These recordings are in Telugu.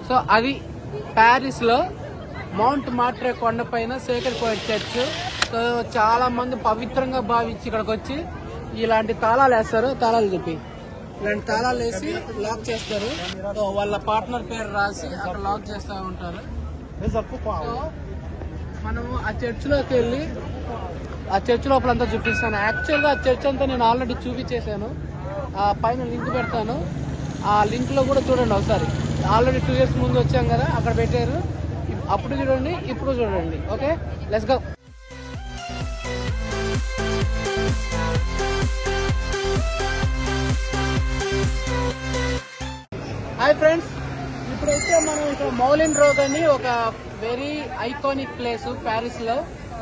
సో అది ప్యారిస్ లో మౌంట్ మార్ట్రే కొండపైన సేక్రెడ్ కోయట్ చర్చ్. సో చాలా మంది పవిత్రంగా భావించి ఇక్కడికి వచ్చి ఇలాంటి తాళాలు వేస్తారు. తాళాలు చెప్పి ఇలాంటి తాళాలు వేసి లాక్ చేస్తారు. సో వాళ్ళ పార్ట్నర్ పేరు రాసి అక్కడ లాక్ చేస్తూ ఉంటారు. సో మనం ఆ చర్చ్ లోకి వెళ్ళి ఆ చర్చ్ లోపలంతా చూపిస్తాను. యాక్చువల్గా ఆ చర్చ్ అంతా నేను ఆల్రెడీ చూపించేశాను. ఆ పైన లింక్ పెడతాను. ఆ లింక్ లో కూడా చూడండి ఒకసారి. ఆల్రెడీ 2 years ముందు వచ్చాం కదా, అక్కడ పెట్టారు. అప్పుడు చూడండి, ఇప్పుడు చూడండి. Okay, let's go. Hi friends, ఇప్పుడైతే మనం ఇక్కడ మౌలిన్ రోగ్ అని ఒక వెరీ ఐకానిక్ ప్లేస్ ప్యారిస్ లో.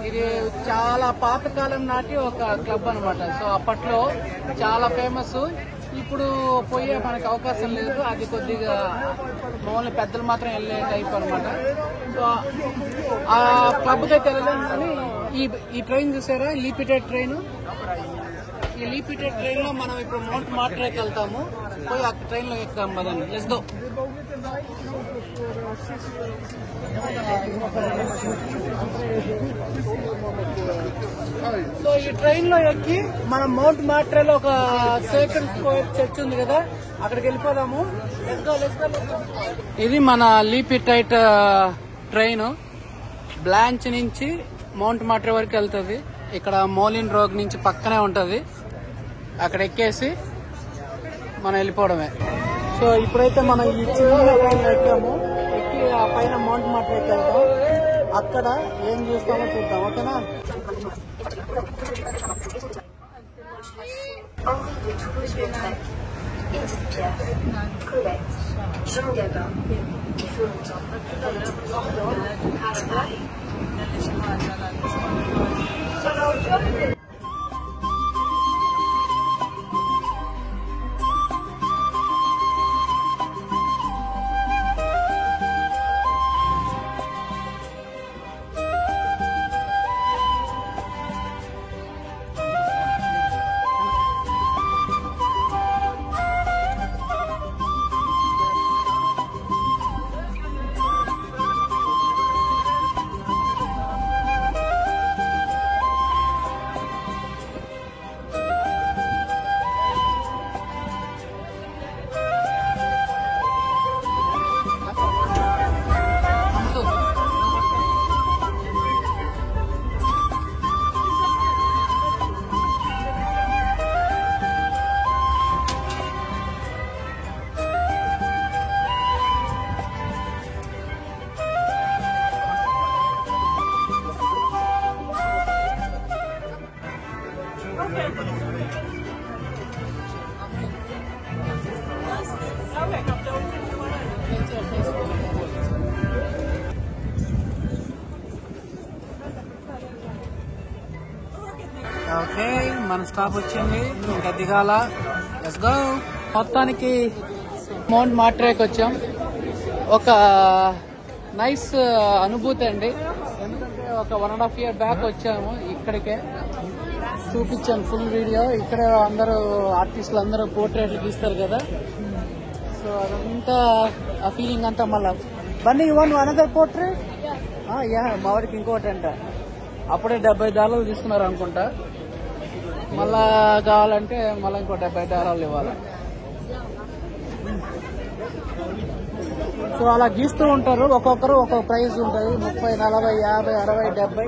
ఇది చాలా పాతకాలం నాటి ఒక క్లబ్ అనమాట. సో అప్పట్లో చాలా ఫేమస్. ఇప్పుడు పోయే మనకి అవకాశం లేదు. అది కొద్దిగా మామూలు పెద్దలు మాత్రం వెళ్ళే టైప్ అనమాట. సో ఆ క్లబ్కి అయితే వెళ్ళలేము. కానీ ఈ ట్రైన్ చూసారా, లీపిటెడ్ ట్రైన్. ఈ లీపిటెడ్ ట్రైన్ లో మనం ఇప్పుడు మౌంట్ మార్ట్రేకి వెళ్తాము. పోయి ఆ ట్రైన్ లో ఎక్కుతాం కదండి. Let's go. సో ఈ ట్రైన్ లో ఎక్కి మనం మౌంట్ మార్ట్రేలో ఒక సేక్రెడ్ కోయట్ చర్చ్ ఉంది కదా, అక్కడికి వెళ్ళిపోదాము. ఇది మన లీపిటైట్ ట్రైన్ బ్లాంచ్ నుంచి మౌంట్ మార్ట్రే వరకు వెళ్తుంది. ఇక్కడ మౌలిన్ రోగ్ నుంచి పక్కనే ఉంటది. అక్కడ ఎక్కేసి మనం వెళ్ళిపోవడమే. సో ఇప్పుడైతే మనం ఈ చిన్న ట్రైన్ ఎక్కాము. ఎక్కి ఆ పైన మౌంట్ మార్ట్రేకి వెళ్తాం. అక్కడ ఏం చూస్తామో చూద్దాం. ఓకేనా? ఓకే, మన స్టాప్ వచ్చింది. ఇంకా దిగాల. Let's go. మొత్తానికి మౌంట్ మార్ట్రేకి వచ్చాం. ఒక నైస్ అనుభూతి అండి. ఎందుకంటే ఒక 1.5 year బ్యాక్ వచ్చాము. ఇక్కడికే చూపించాను ఫుల్ వీడియో. ఇక్కడ అందరూ ఆర్టిస్టులు అందరూ పోర్ట్రేట్లు గీస్తారు కదా. సో అదంతా ఆ ఫీలింగ్ అంతా మళ్ళా. Bunny you want another portrait? Yeah, మా వాడికి ఇంకోటి అంట. అప్పుడే $70 తీసుకున్నారు అనుకుంటా. మళ్ళా కావాలంటే మళ్ళీ ఇంకో $70 ఇవ్వాలి. సో అలా గీస్తూ ఉంటారు. ఒక్కొక్కరు ఒక్కొక్క ప్రైజ్ ఉంటుంది. 30, 40, 50, 60, 70.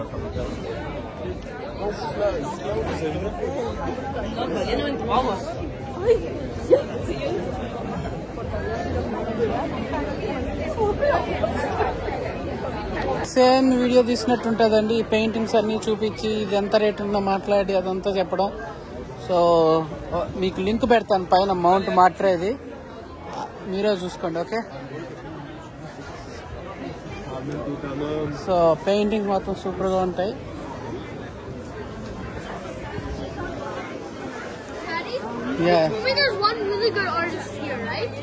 సేమ్ వీడియో తీసినట్టు ఉంటుందండి. ఈ పెయింటింగ్స్ అన్ని చూపించి ఇది ఎంత రేట్ ఉందో మాట్లాడి అదంతా చెప్పడం. సో మీకు లింక్ పెడతాను పైన మౌంట్ మార్ట్రేది, మీరే చూసుకోండి. ఓకే, సో పెయింటింగ్ మాత్రం సూపర్ గా ఉంటాయి. Yeah. There's one really good artist here, right?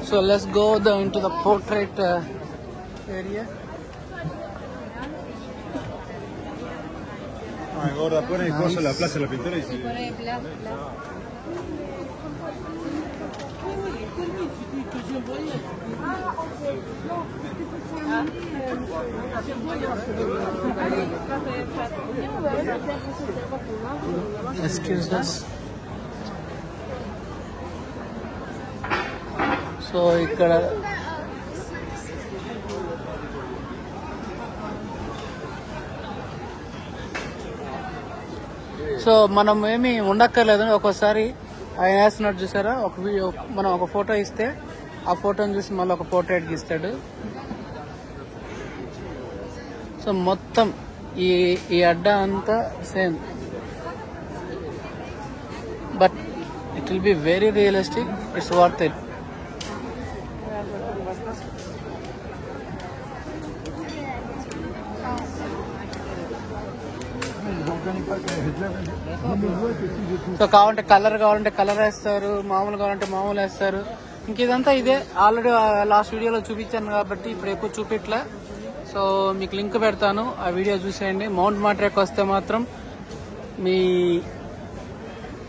So let's go into the portrait area. Ahora pone cosas la plaza de la pintura y sí. Excuse us. So ఇక్కడ సో మనం ఏమి ఉండక్కర్లేదు. ఒక్కోసారి ఆయన వేస్తున్నాడు చూసారా, ఒక వీడియో మనం ఒక ఫోటో ఇస్తే ఆ ఫోటోని చూసి మళ్ళీ ఒక పోర్ట్రేట్ గీస్తాడు. సో మొత్తం ఈ అడ్డా అంతా same, but it will be very realistic. It's worth it. So కావాలంటే కలర్ వేస్తారు, మామూలు కావాలంటే మామూలు వేస్తారు. ఇంక ఇదంతా ఇదే. ఆల్రెడీ లాస్ట్ వీడియోలో చూపించాను కాబట్టి ఇప్పుడు ఎక్కువ చూపించలే. సో మీకు లింక్ పెడతాను, ఆ వీడియో చూసేయండి. మౌంట్ మాట్రేక్ వస్తే మాత్రం మీ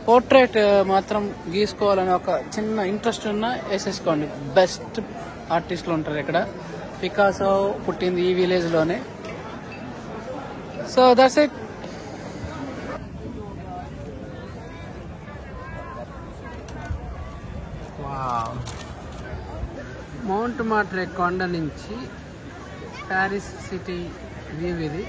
పోర్ట్రేట్ మాత్రం గీసుకోవాలని ఒక చిన్న ఇంట్రెస్ట్ ఉన్నా వేసేసుకోండి. బెస్ట్ ఆర్టిస్టులు ఉంటారు ఇక్కడ. పికాసో పుట్టింది ఈ విలేజ్లోనే. So that's it. మౌంట్ మాట్రేక్ కొండ నుంచి ప్యారిస్ సిటీ వ్యూ ఇది.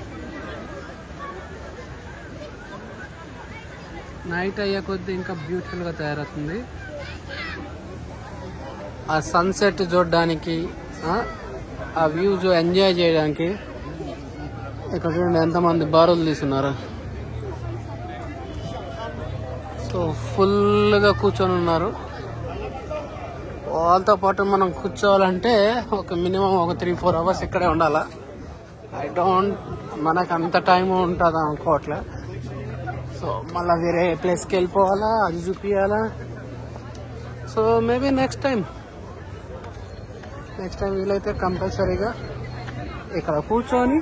నైట్ అయ్యే కొద్దీ ఇంకా బ్యూటిఫుల్గా తయారవుతుంది. ఆ సన్సెట్ చూడడానికి, ఆ వ్యూ ఎంజాయ్ చేయడానికి. ఇక్కడ చూడండి ఎంతమంది బారులు తీసున్నారు. సో ఫుల్గా కూర్చొని ఉన్నారు. వాళ్ళతో పాటు మనం కూర్చోవాలంటే ఒక మినిమం ఒక 3-4 అవర్స్ ఇక్కడే ఉండాలా. మనకు అంత టైం ఉంటుంది అనుకోవట్లే. సో మళ్ళీ వేరే ప్లేస్కి వెళ్ళిపోవాలా, అది చూపించాలా. సో మేబీ నెక్స్ట్ టైం వీలైతే కంపల్సరీగా ఇక్కడ కూర్చొని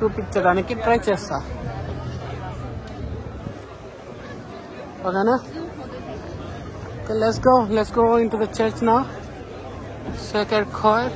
చూపించడానికి ట్రై చేస్తా. ఓకేనా? Okay, let's go into the church now. Sacred Choir.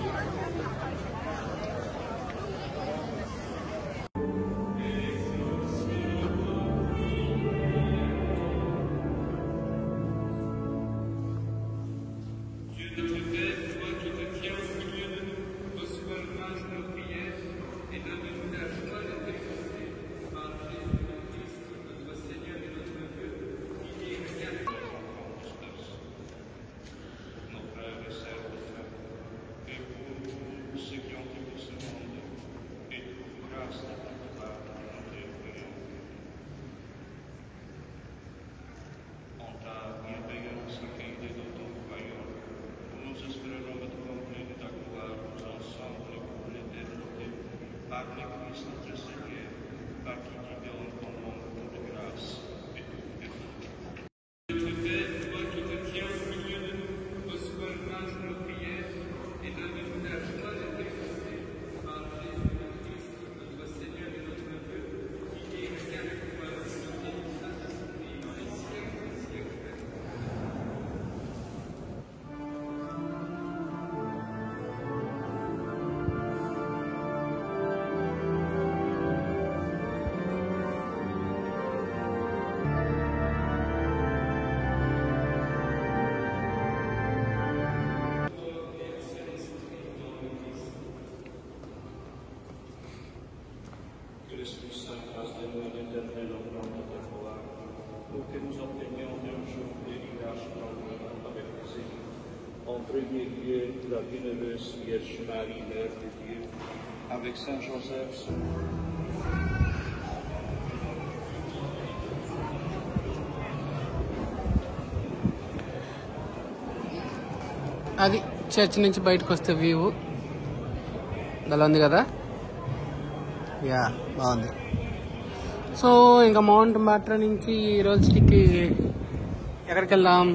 Premier Dieu, la bienheureuse Vierge Marie, Mère de Dieu, avec Saint Joseph, son అది చర్చ్ నుంచి బయటకు వస్తే వ్యూ అలా ఉంది కదా. యా బాగుంది. సో ఇంకా మౌంట్ మాట్రేక్ నుంచి ఈ రోజుకి ఎక్కడికి వెళ్దాం?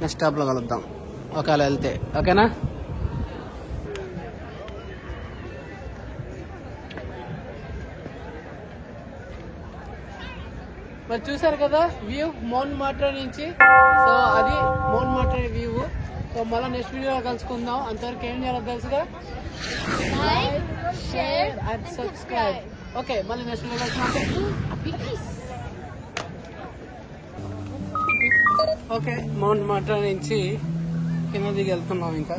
నెక్స్ట్ స్టాప్లో కలుద్దాం ఒకవేళ వెళ్తే. ఓకేనా? మరి చూసారు కదా వ్యూ మౌంట్ మాట్రే నుంచి. సో అది మౌంట్ మాట్రే వ్యూ. సో మళ్ళీ నెక్స్ట్ వీడియోలో కలుసుకుందాం. అంతవరకు ఏం చేయాలో తెలుసుగా, Like, share, and subscribe. Okay, మళ్ళీ నెక్స్ట్ వీడియో కలుసుకుందాం. ఓకే, మౌంట్ మాట్రా నుంచి కింద దిగి వెళ్తున్నాం. ఇంకా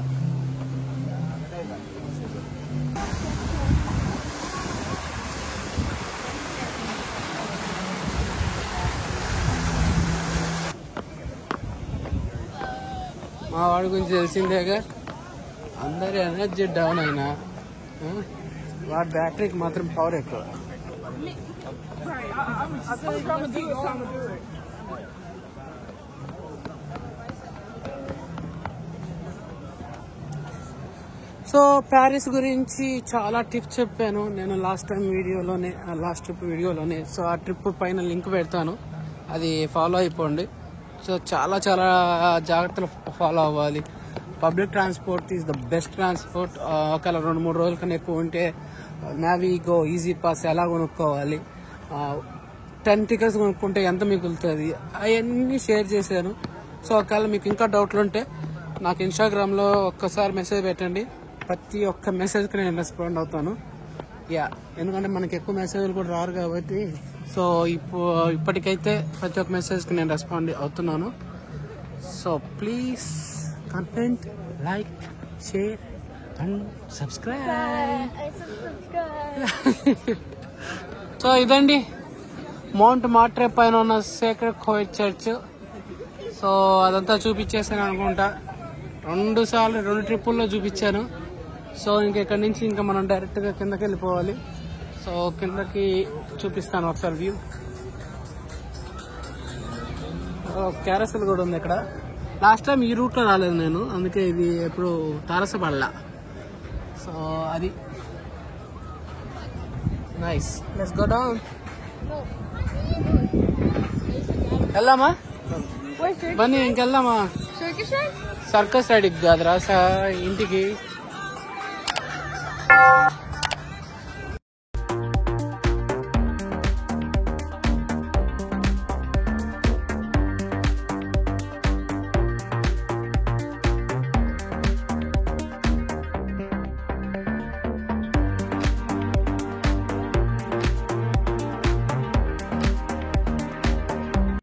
మా వాడి గురించి తెలిసిందేగా, అందరి ఎనర్జీ డౌన్ అయినా వాడి బ్యాటరీకి మాత్రం పవర్ ఎక్కువ. సో ప్యారిస్ గురించి చాలా టిప్స్ చెప్పాను నేను లాస్ట్ ట్రిప్ వీడియోలోనే. సో ఆ ట్రిప్ పైన లింక్ పెడతాను, అది ఫాలో అయిపోండి. సో చాలా చాలా జాగ్రత్తలు ఫాలో అవ్వాలి. Public transport is the best transport. ఒకవేళ 2-3 రోజుల కన్నా ఎక్కువ ఉంటే నావిగో, ఈజీ పాస్ ఎలా కొనుక్కోవాలి, 10 టికెట్స్ కొనుక్కుంటే ఎంత మిగులుతుంది, అవన్నీ షేర్ చేశాను. సో ఒకవేళ మీకు ఇంకా డౌట్లు ఉంటే నాకు ఇన్స్టాగ్రామ్లో ఒక్కసారి మెసేజ్ పెట్టండి. ప్రతి ఒక్క మెసేజ్కి నేను రెస్పాండ్ అవుతాను. ఎందుకంటే మనకి ఎక్కువ మెసేజ్లు కూడా రారు కాబట్టి. సో ఇప్పటికైతే ప్రతి ఒక్క మెసేజ్కి నేను రెస్పాండ్ అవుతున్నాను. So please comment, like, share and subscribe. So ఇదండి మౌంట్ మాట్రే పైన ఉన్న సేక్రెడ్ కోయిట్ చర్చ్. సో అదంతా చూపించేసాను అనుకుంటా. 2 ట్రిప్పుల్లో చూపించాను. సో ఇంకెక్కడి నుంచి ఇంకా మనం డైరెక్ట్గా కిందకి వెళ్ళిపోవాలి. సో కిందకి చూపిస్తాను ఒకసారి వ్యూ. క్యారసల్ కూడా ఉంది ఇక్కడ. లాస్ట్ టైం ఈ రూట్లో రాలేదు నేను, అందుకే ఇది ఎప్పుడు తారసపడలా. సో అది నైస్. Let's go down. వెళ్దామా బన్నీ? ఇంకెళ్దామా? సర్కస్ రైడ్కి కాదురా, ఇంటికి.